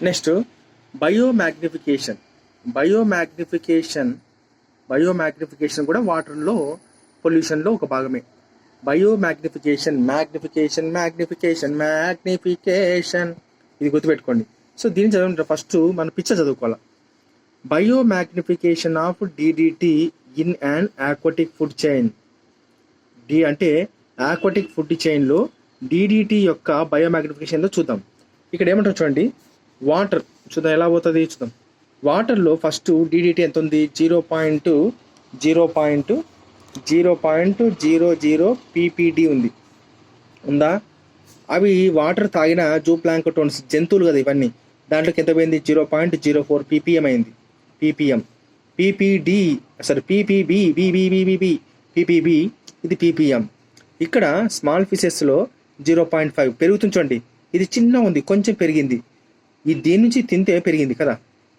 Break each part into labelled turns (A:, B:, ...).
A: Next biomagnification. Biomagnification biomagnification కూడా వాటర్లో పొల్యూషన్లో ఒక భాగమే. బయోమాగ్నిఫికేషన్, మ్యాగ్నిఫికేషన్ ఇది గుర్తుపెట్టుకోండి. సో దీన్ని చదవండి. ఫస్ట్ మనం పిక్చర్ చదువుకోవాలి. Biomagnification of DDT in and aquatic food chain. D అంటే ఆక్వాటిక్ ఫుడ్ చైన్లో డిడిటి యొక్క బయోమాగ్నిఫికేషన్లో చూద్దాం. ఇక్కడ ఏమంటారు చూడండి, వాటర్ చూద్దాం ఎలా పోతుంది చూద్దాం. వాటర్లో ఫస్ట్ డిడిటి ఎంత ఉంది, 0.00 ppd ఉందా. అవి వాటర్ తాగిన జూప్లాంక్టోన్స్ జంతువులు కదా ఇవన్నీ, దాంట్లోకి ఎంత పోయింది, 0.04 ppm అయింది. ppd సారీ ppb ఇది ppm. ఇక్కడ స్మాల్ ఫిషెస్లో 0.5 పెరుగుతుంది చూడండి, ఇది చిన్న ఉంది కొంచెం పెరిగింది, ఇది దీని నుంచి తింటే పెరిగింది కదా.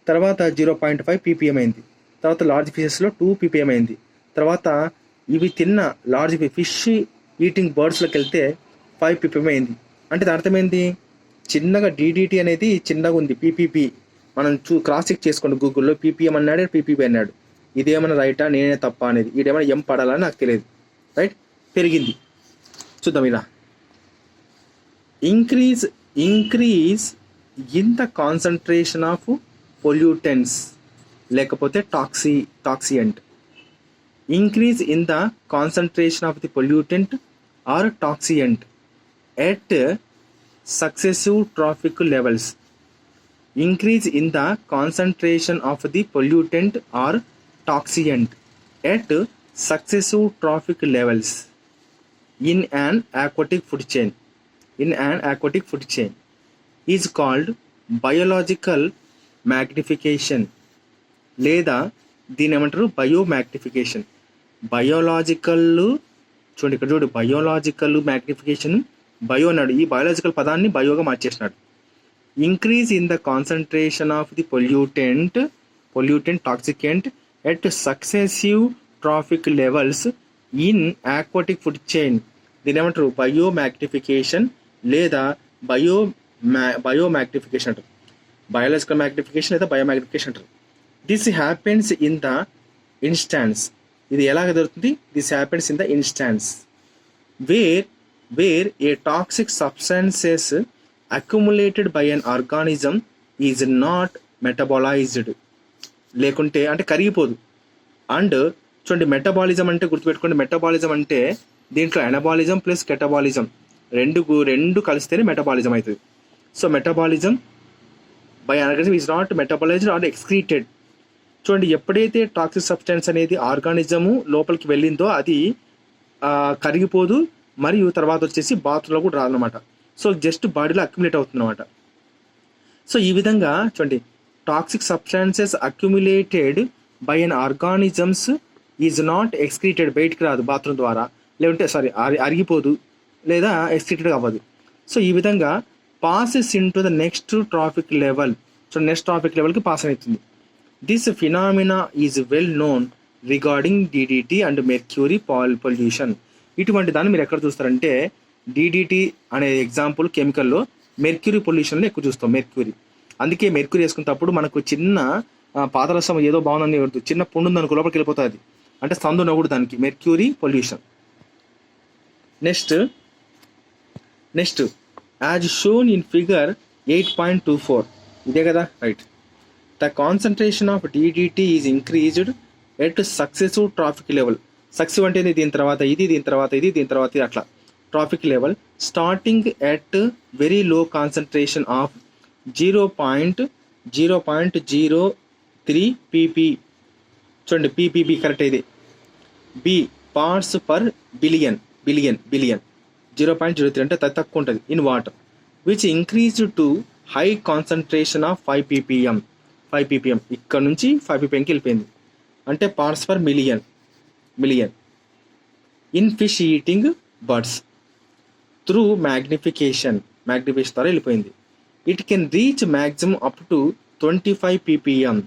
A: తర్వాత 0.5 ppm అయింది. తర్వాత లార్జ్ ఫిషెస్లో 2 ppm అయింది. తర్వాత ఇవి తిన్న లార్జ్ ఫిష్ ఈటింగ్ బర్డ్స్లోకి వెళ్తే 5 ppm అయింది. అంటే దాని అర్థమైంది, చిన్నగా డిడిటి అనేది చిన్నగా ఉంది. పీపీపీ మనం క్రాస్ చెక్ చేసుకోండి గూగుల్లో, పీపీఎం అన్నాడు, పీపీపీ అన్నాడు. ఇదేమైనా రైటా నేనే తప్ప అనేది, ఇదేమైనా ఎం పడాలని నాకు తెలియదు. రైట్, పెరిగింది. చూద్దాం ఇలా. Increase in the concentration of pollutants లేకపోతే toxicant. Increase in the concentration of the pollutant or toxicant at successive trophic levels. Increase in the concentration of the pollutant or toxicant at successive trophic levels in an aquatic food chain is called biological magnification లేదా దీని ఏమంటారు biomagnification. Biological చూడండి, ఇక్కడ చూడు, biological magnification, bio అన్నాడు, ఈ biological పదాన్ని బయోగా మార్చేసినాడు. Increase in the concentration of the pollutant toxicant at successive trophic levels in aquatic food chain. దీని ఏమంటారు బయోమాగ్నిఫికేషన్ లేదా బయోమాగ్నిఫికేషన్ అంటారు. బయోలాజికల్ మ్యాగ్నిఫికేషన్ లేదా బయోమాగ్నిఫికేషన్ అంటారు. This happens in the instance. ఇది ఎలాగ జరుగుతుంది, this happens in the instance where a toxic substances accumulated by an organism is not metabolized. లేకుంటే అంటే కరిగిపోదు. అండ్ చూడండి, మెటబాలిజం అంటే గుర్తుపెట్టుకోండి, మెటబాలిజం అంటే దీంట్లో ఎనబాలిజం ప్లస్ కెటబాలిజం రెండు కలిస్తేనే మెటబాలిజం అవుతుంది. So metabolism by organism is not metabolised or excreted. చూడండి, ఎప్పుడైతే టాక్సిక్ సబ్స్టెన్స్ అనేది ఆర్గానిజము లోపలికి వెళ్ళిందో అది కరిగిపోదు, మరియు తర్వాత వచ్చేసి బాత్రూంలో కూడా రాదనమాట. సో జస్ట్ బాడీలో అక్యుములేట్ అవుతుంది అనమాట. సో ఈ విధంగా చూడండి, toxic substances accumulated by an organisms is not excreted, బయటికి రాదు బాత్రూమ్ ద్వారా, లేదంటే అరిగిపోదు లేదా ఎక్స్క్రీటెడ్ అవ్వదు. సో ఈ విధంగా passes in to the next traffic level. So next traffic లెవెల్కి పాస్ అవుతుంది. This phenomena is well known regarding DDT and mercury pollution. ఇటువంటి దాన్ని మీరు ఎక్కడ చూస్తారంటే డిడిటి అనే ఎగ్జాంపుల్ కెమికల్లో మెర్క్యూరీ పొల్యూషన్లో ఎక్కువ చూస్తాం. అందుకే మెర్క్యూరీ వేసుకున్నప్పుడు మనకు చిన్న పాదరసం ఏదో బాగుందని చిన్న పుండు ఉందనుకో లోపలికి వెళ్ళిపోతుంది, అంటే సందు నవ్వుడు దానికి mercury pollution. Next as shown in figure 8.24 ఇదే కదా, right. The concentration of DDT is increased at successive traffic level. Successive అంటే దీని తర్వాత ఇది, దీని తర్వాత ఇది, దీని తర్వాత ఇది, అట్లా traffic level starting at very low concentration of 0.03 pp. చూడండి, ppb కరెక్ట్ ఇది. బి పార్ట్స్ పర్ బిలియన్ 0.03 అంటే తక్కువ ఉంటుంది in water, which increase to high concentration of 5 ppm. ఇక్కడ నుంచి 5 ppmకి వెళ్ళిపోయింది, అంటే parts per million in fish eating birds through magnification ద్వారా వెళ్ళిపోయింది. It can reach maximum up to 25 ppm.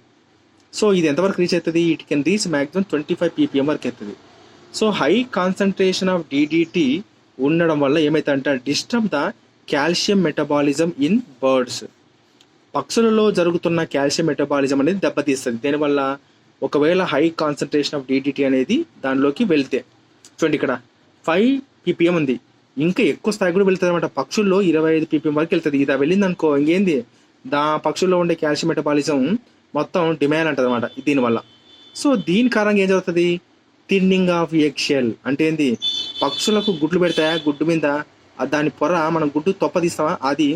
A: So ఇది ఎంతవరకు రీచ్ అవుతుంది, it can reach maximum 25 ppm వరకు అవుతుంది. So high concentration of DDT ఉండడం వల్ల ఏమవుతుందంటే disturb the calcium metabolism in birds. పక్షులలో జరుగుతున్న కాల్షియం మెటబాలిజం అనేది దెబ్బతీస్తుంది. దీనివల్ల ఒకవేళ హై కాన్సన్ట్రేషన్ ఆఫ్ డిడిటి అనేది దానిలోకి వెళ్తే, చూడండి ఇక్కడ 5 ppm ఉంది, ఇంకా ఎక్కువ స్థాయి కూడా వెళ్తుంది అనమాట. పక్షుల్లో 25 ppm వరకు వెళ్తుంది. ఇది వెళ్ళింది అనుకో ఇంకేంది, పక్షుల్లో ఉండే కాల్షియం మెటబాలిజం మొత్తం డిమాండ్ అంటది అనమాట దీనివల్ల. సో దీని కారణంగా ఏం జరుగుతుంది, థిన్నింగ్ ఆఫ్ ఎగ్ షెల్ అంటే ఏంది, పక్షులకు గుడ్లు పెడతాయా, గుడ్డు మీద దాని పొర మనం గుడ్డు తొప్పదీస్తామా, అది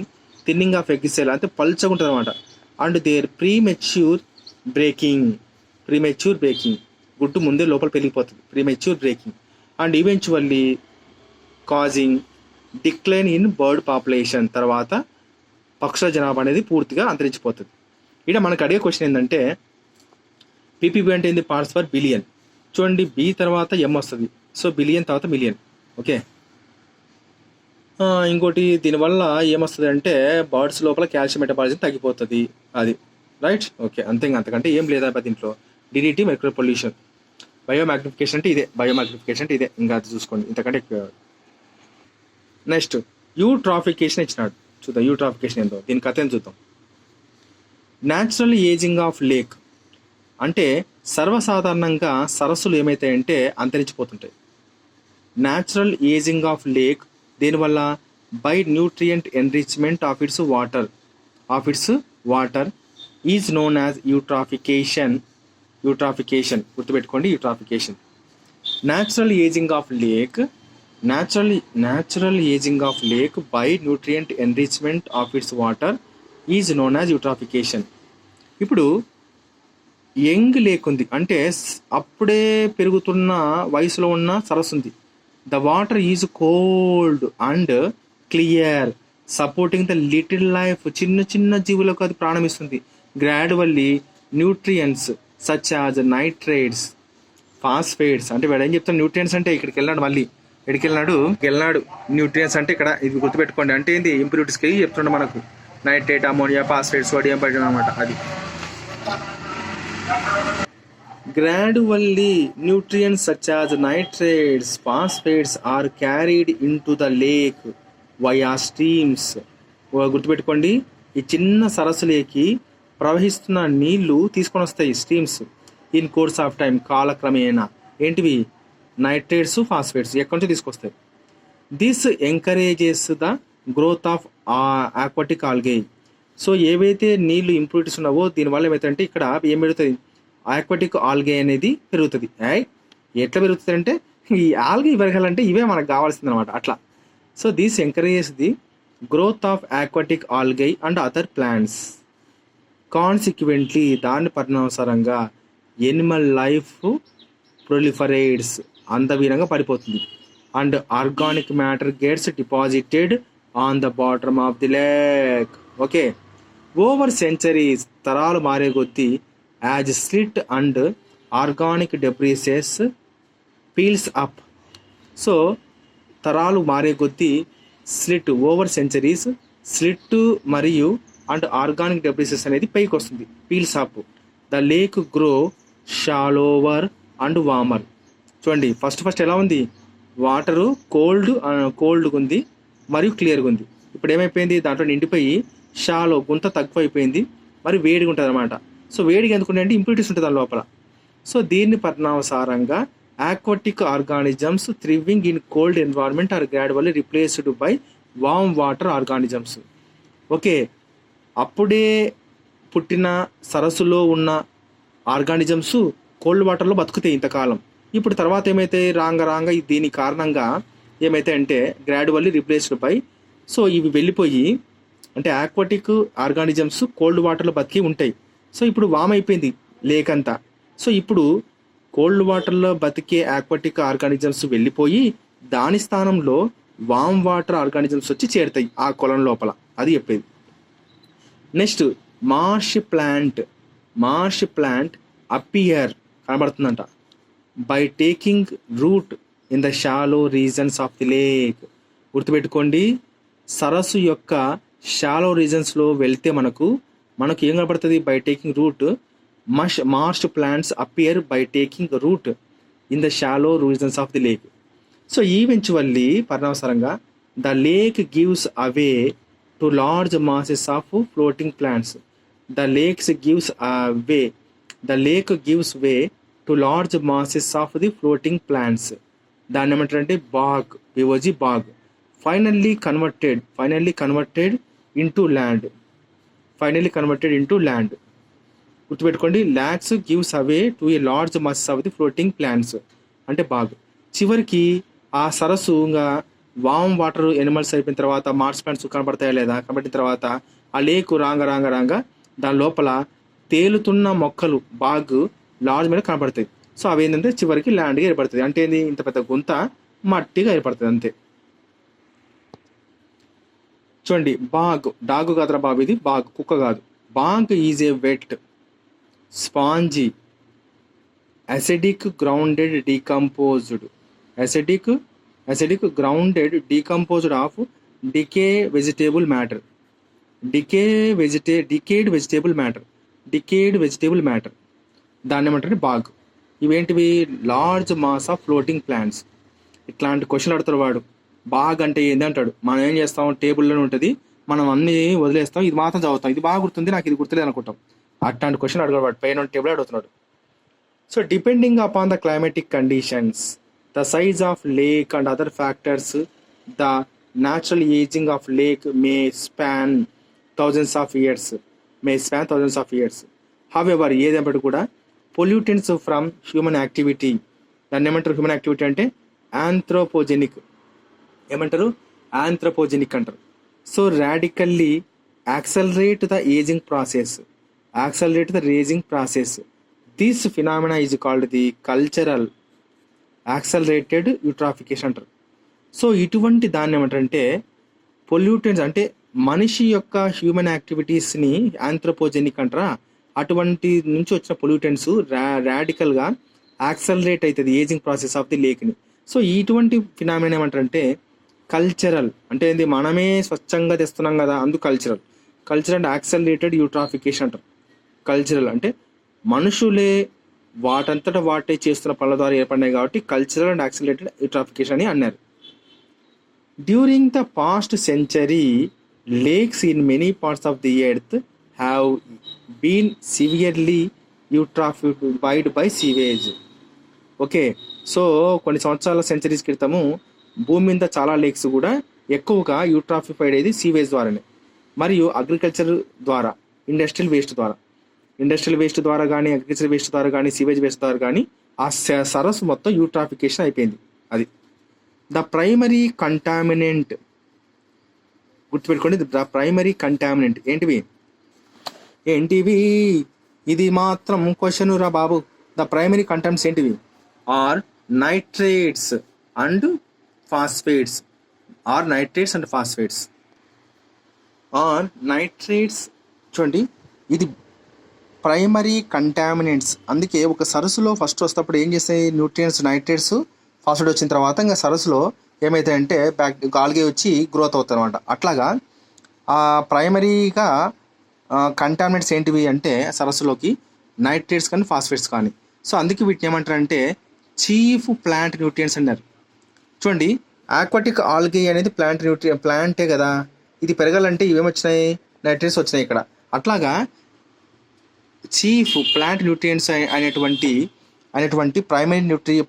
A: థిన్నింగ్ ఆఫ్ ఎగ్ షెల్ అంటే పల్చగా ఉంటుంది అనమాట. అండ్ దేర్ ప్రీమెచ్యూర్ బ్రేకింగ్ గుడ్డు ముందే లోపల పెరిగిపోతుంది, premature breaking. And eventually causing decline in bird population, తర్వాత పక్షుల జనాభా అనేది పూర్తిగా అంతరించిపోతుంది. ఇక్కడ మనకు అడిగే క్వశ్చన్ ఏంటంటే పీపీబీ అంటే ఏంది, పార్ట్స్ పర్ బిలియన్. చూడండి బి తర్వాత ఎం వస్తుంది, సో బిలియన్ తర్వాత మిలియన్. ఓకే, ఇంకోటి దీనివల్ల ఏమొస్తుంది అంటే బర్డ్స్ లోపల కాల్షియం మెటబాలిజం తగ్గిపోతుంది, అది రైట్. ఓకే, అంతకంటే ఏం లేదా దీంట్లో. డిడిటి మైక్రో పొల్యూషన్, బయోమాగ్నిఫికేషన్ అంటే ఇదే, ఇంకా అది చూసుకోండి, ఇంతకంటే ఎక్కువ. నెక్స్ట్ యూట్రాఫికేషన్ ఇచ్చినాడు, చూద్దాం యూట్రాఫికేషన్ ఏందో, దీని కథ ఏం చూద్దాం. న్యాచురల్ ఏజింగ్ ఆఫ్ లేక్ అంటే సర్వసాధారణంగా సరస్సులు ఏమైతాయంటే అంతరించిపోతుంటాయి. న్యాచురల్ ఏజింగ్ ఆఫ్ లేక్ దీనివల్ల by nutrient enrichment of its water is known as eutrophication. గుర్తుపెట్టుకోండి, eutrophication. Natural ageing of lake by nutrient enrichment of its water is known as eutrophication. ఇప్పుడు young lake ఉంది అంటే అప్పుడే పెరుగుతున్న వయసులో ఉన్న సరస్సు ఉంది. The water is cold and clear supporting the little life, చిన్న జీవులకు అది ప్రాణం ఇస్తుంది. Gradually nutrients such as nitrates, phosphates అంటే వాడు ఏం చెప్తాను, న్యూట్రియంట్స్ అంటే ఇక్కడికి వెళ్ళాడు న్యూట్రియంట్స్ అంటే ఇక్కడ ఇది గుర్తుపెట్టుకోండి, అంటే ఏంది ఇంప్యూరిటీస్కి చెప్తుండే మనకు, నైట్రేట్, అమోనియా, ఫాస్ఫేట్, సోడియం, పైన అనమాట. అది gradually nutrients such as nitrates, phosphates are carried into the lake via streams. గుర్తుపెట్టుకోండి, ఈ చిన్న సరస్సులోకి ప్రవహిస్తున్న నీళ్లు తీసుకొని వస్తాయి streams. In course of time, కాలక్రమేణా ఏంటివి, నైట్రేట్స్, ఫాస్ఫేట్స్ ఎక్కడి నుంచి తీసుకొస్తాయి. This encourages the growth of aquatic algae. So ఏవైతే నీళ్లు ఇంప్యూరిటీస్ ఉన్నావో దీనివల్ల ఏమైతే ఇక్కడ ఏం పెరుగుతుంది, ఆక్వాటిక్ ఆల్గే అనేది పెరుగుతుంది. ఎట్లా పెరుగుతుంది అంటే ఈ ఆల్గే పెరగాలంటే ఇవే మనకు కావాల్సింది అనమాట, అట్లా. So this encourages the growth of aquatic algae and other plants. Consequently దాని పరిణామానుసారంగా ఎనిమల్ లైఫ్ ప్రొలిఫరేట్స్, అంతవీరంగా పడిపోతుంది. And organic matter gets deposited on the bottom of the lake. Okay, over centuries, తరాలు మారే కొద్దీ, as silt and organic debrises piles up. So తరాలు మారే కొద్దీ స్లిట్, ఓవర్ సెంచరీస్ స్లిట్ మరియు అండ్ ఆర్గానిక్ డెబ్రిసెస్ అనేది పైకి వస్తుంది, piles up. The lake grow shallower and warmer. చూడండి ఫస్ట్ ఎలా ఉంది, వాటరు కోల్డ్గా ఉంది మరియు క్లియర్గా ఉంది. ఇప్పుడు ఏమైపోయింది, దాంట్లో నిండిపోయి షాలో, గుంత తక్కువైపోయింది, మరి వేడిగా ఉంటుంది అనమాట. సో వేడిగా ఎందుకుంటే అంటే ఇంప్యూరిటీస్ ఉంటుంది దాని లోపల. సో దీన్ని పరిణామానుసారంగా aquatic organisms thriving in cold environment are gradually replaced by warm water organisms. Okay, అప్పుడే పుట్టిన సరస్సులో ఉన్న ఆర్గానిజమ్స్ కోల్డ్ వాటర్లో బతుకుతాయి ఇంతకాలం. ఇప్పుడు తర్వాత ఏమైతే రాంగ దీని కారణంగా ఏమైతే అంటే గ్రాడ్యువల్లీ రిప్లేస్డ్ బై, సో ఇవి వెళ్ళిపోయి అంటే ఆక్వాటిక్ ఆర్గానిజమ్స్ కోల్డ్ వాటర్లో బతికి ఉంటాయి. సో ఇప్పుడు వామ్ అయిపోయింది లేక్ అంతా. సో ఇప్పుడు కోల్డ్ వాటర్లో బతికే ఆక్వాటిక్ ఆర్గానిజమ్స్ వెళ్ళిపోయి దాని స్థానంలో వామ్ వాటర్ ఆర్గానిజమ్స్ వచ్చి చేరుతాయి ఆ కొలం లోపల, అది చెప్పేది. నెక్స్ట్ మార్ష్ ప్లాంట్ అపియర్ కనబడుతుందంట by taking root in the shallow regions of the lake. గుర్తుపెట్టుకోండి, సరస్సు యొక్క షాలో రీజన్స్లో వెళ్తే మనకు ఏం కనబడుతుంది, by taking root. Marsh plants appear by taking root in the shallow regions of the lake. So eventually పరిణామసరంగా the lake gives away to large masses of floating plants. The lake gives way to large masses of the floating plants. దాన్ని ఏమంటారంటే బాగ్, P O G bog. Finally converted into land. గుర్తుపెట్టుకోండి, lakes gives away to a large masses of the floating plants అంటే bog. చివరికి ఆ సరస్సు ఇంకా warm water animals అయిపోయిన తర్వాత మార్స్ ప్లాంట్స్ కనబడతాయా లేదా, కనబడిన తర్వాత ఆ లేకు రాంగ దాని లోపల తేలుతున్న మొక్కలు బాగ్ లార్జ్ మీద కనబడతాయి. సో అవి ఏంటంటే చివరికి ల్యాండ్గా ఏర్పడుతుంది. అంటే ఏంది, ఇంత పెద్ద గుంత మట్టిగా ఏర్పడుతుంది అంతే. చూడండి, డాగ్ కాదురా బాబు, ఇది బాగ్, కుక్క కాదు. Bog is a wet, spongy, acidic grounded decomposed of decayed vegetable matter. దాన్ని ఏమంటారు బాగ్. ఇవేంటివి, large mass of floating plants. ఇట్లాంటి క్వశ్చన్ అడుగుతాడు వాడు. బాగ్ అంటే ఏంది అంటాడు. మనం ఏం చేస్తాం, టేబుల్లోనే ఉంటుంది, మనం అన్ని వదిలేస్తాం, ఇది మాత్రం చదువుతాం, ఇది బాగా గుర్తుంది, నాకు ఇది గుర్తులేదు అనుకుంటాం. అట్లాంటి క్వశ్చన్ అడగడు వాడు, పైన టేబుల్ అడుగుతున్నాడు. So depending upon the climatic conditions, the size of lake and other factors, the natural aging of lake may span thousands of years. However, ఏదేంటి కూడా పొల్యూటెంట్స్ ఫ్రమ్ హ్యూమన్ యాక్టివిటీ, దాన్ని ఏమంటారు, హ్యూమన్ యాక్టివిటీ అంటే anthropogenic అంటారు. So radically accelerate the ageing process. This phenomena is called the cultural accelerated eutrophication అంటారు. సో ఇటువంటి దాన్ని ఏమంటారంటే పొల్యూటెంట్స్, అంటే మనిషి యొక్క హ్యూమన్ యాక్టివిటీస్ని ఆంథ్రోపోజెనిక్ అంటారా, అటువంటి నుంచి వచ్చిన పొల్యూటెంట్స్ రాడికల్గా యాక్సలరేట్ అవుతుంది ఏజింగ్ ప్రాసెస్ ఆఫ్ ది లేక్ని. సో ఇటువంటి ఫినామినా ఏమంటారంటే కల్చరల్, అంటే ఏంది, మనమే స్వచ్ఛంగా తెస్తున్నాం కదా, అందుకు కల్చరల్ అండ్ యాక్సలరేటెడ్ యూట్రాఫికేషన్ అంటారు. కల్చరల్ అంటే మనుషులే వాటంతటా వాటే చేస్తున్న పనుల ద్వారా ఏర్పడినాయి కాబట్టి కల్చరల్ అండ్ యాక్సలరేటెడ్ యూట్రాఫికేషన్ అని అన్నారు. During the past century, lakes in many parts of the earth have been severely eutrophied by sewage. Okay, so కొన్ని సంవత్సరాల సెంచరీస్ క్రితము భూమి మీద చాలా లేక్స్ కూడా ఎక్కువగా యూట్రాఫిఫైడ్ అయ్యేది సీవేజ్ ద్వారానే, మరియు అగ్రికల్చర్ ద్వారా, ఇండస్ట్రియల్ వేస్ట్ ద్వారా కానీ, అగ్రికల్చర్ వేస్ట్ ద్వారా కానీ, సీవేజ్ వేస్ట్ ద్వారా కానీ ఆ సరస్సు మొత్తం యూట్రాఫికేషన్ అయిపోయింది. అది ద ప్రైమరీ కంటామినెంట్. గుర్తుపెట్టుకోండి, ద ప్రైమరీ కంటామినెంట్ ఏంటివి, ఇది మాత్రం క్వశ్చన్ రా బాబు. ద ప్రైమరీ కంటామినెంట్స్ ఏంటివి, ఆర్ నైట్రేట్స్ అండ్ ఫాస్ఫేట్స్. చూడండి, ఇది ప్రైమరీ కంటామినెంట్స్. అందుకే ఒక సరస్సులో ఫస్ట్ వస్తప్పుడు ఏం చేస్తాయి, న్యూట్రియంట్స్, నైట్రేట్స్, ఫాస్ఫేట్ వచ్చిన తర్వాత ఇంకా సరస్సులో ఏమవుతాయంటే గాలిగే వచ్చి గ్రోత్ అవుతుంది అనమాట. అట్లాగా ఆ ప్రైమరీగా కంటామినెంట్స్ ఏంటివి అంటే సరస్సులోకి నైట్రేట్స్ కానీ, ఫాస్ఫేట్స్ కానీ. సో అందుకే వీటిని ఏమంటారంటే చీఫ్ ప్లాంట్ న్యూట్రియంట్స్ అన్నారు. చూడండి, ఆక్వాటిక్ ఆల్గే అనేది ప్లాంటే కదా, ఇది పెరగాలంటే ఇవేమొచ్చినాయి, నైట్రేట్స్ వచ్చినాయి ఇక్కడ. అట్లాగా చీఫ్ ప్లాంట్ న్యూట్రియంట్స్ అనేటువంటి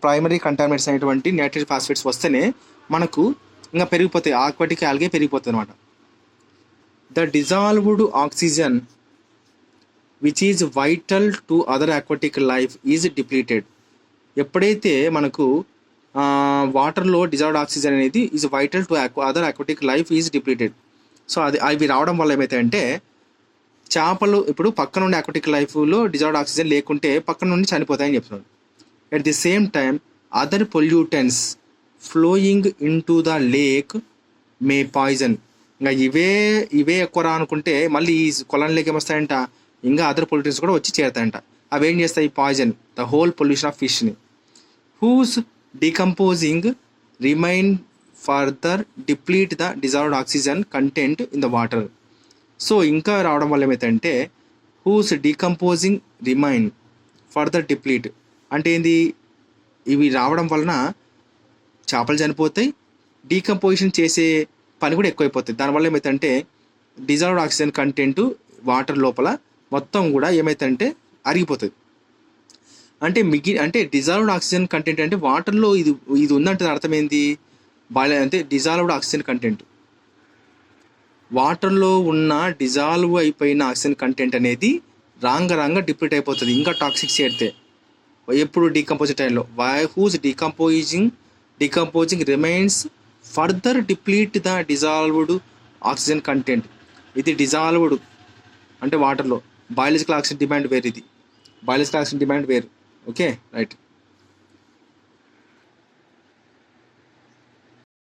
A: ప్రైమరీ కంటామినెంట్స్ అనేటువంటి నైట్రేట్, ఫాస్ఫేట్స్ వస్తేనే మనకు ఇంకా పెరిగిపోతాయి, ఆక్వాటిక్ ఆల్గే పెరిగిపోతుంది అనమాట. The dissolved oxygen which is vital to other aquatic life is depleted. ఎప్పుడైతే మనకు వాటర్లో డిజాల్వ్డ్ ఆక్సిజన్ అనేది is vital to other aquatic life is depleted. So అవి రావడం వల్ల ఏమవుతాయంటే చేపలు ఇప్పుడు పక్కన ఉండే ఆక్వాటిక్ లైఫ్లో డిజాల్వ్డ్ ఆక్సిజన్ లేకుంటే పక్కన నుండి చనిపోతాయని చెప్తున్నాడు. At the same time other pollutants flowing in to the lake May poison. ఇంకా ఇవే ఎక్కువ రా అనుకుంటే మళ్ళీ ఈ కొలంలోకి ఏమొస్తాయంట, ఇంకా అదర్ పొల్యూటెంట్స్ కూడా వచ్చి చేరుతాయంట. అవి ఏం చేస్తాయి, poison the whole pollution of ఫిష్ని. Whose decomposing remain further deplete the dissolved oxygen content in the water. So ఇంకా రావడం వల్ల ఏమవుతాయంటే whose decomposing remain further deplete అంటే ఏంది, ఇవి రావడం వలన చేపలు చనిపోతాయి, డీకంపోజిషన్ చేసే పని కూడా ఎక్కువైపోతుంది. దానివల్ల ఏమవుతుందంటే డిజాల్వ్డ్ ఆక్సిజన్ కంటెంట్ వాటర్ లోపల మొత్తం కూడా ఏమైతుందంటే అరిగిపోతుంది. అంటే డిజాల్వ్డ్ ఆక్సిజన్ కంటెంట్ అంటే వాటర్లో ఇది ఇది ఉందంటే అర్థం ఏంది? అంటే డిజాల్వ్డ్ ఆక్సిజన్ కంటెంట్, వాటర్లో ఉన్న డిజాల్వ్ అయిపోయిన ఆక్సిజన్ కంటెంట్ అనేది రాంగ డిప్లీట్ అయిపోతుంది ఇంకా టాక్సిక్ చేరితే. ఎప్పుడు డీకంపోజింగ్ టైంలో whose decomposing remains further deplete the dissolved oxygen content. ఇది డిజాల్వ్డ్ అంటే వాటర్లో. బయాలజికల్ ఆక్సిజన్ డిమాండ్ వేరు, ఇది బయాలజికల్ ఆక్సిజన్ డిమాండ్ వేరు. Okay right.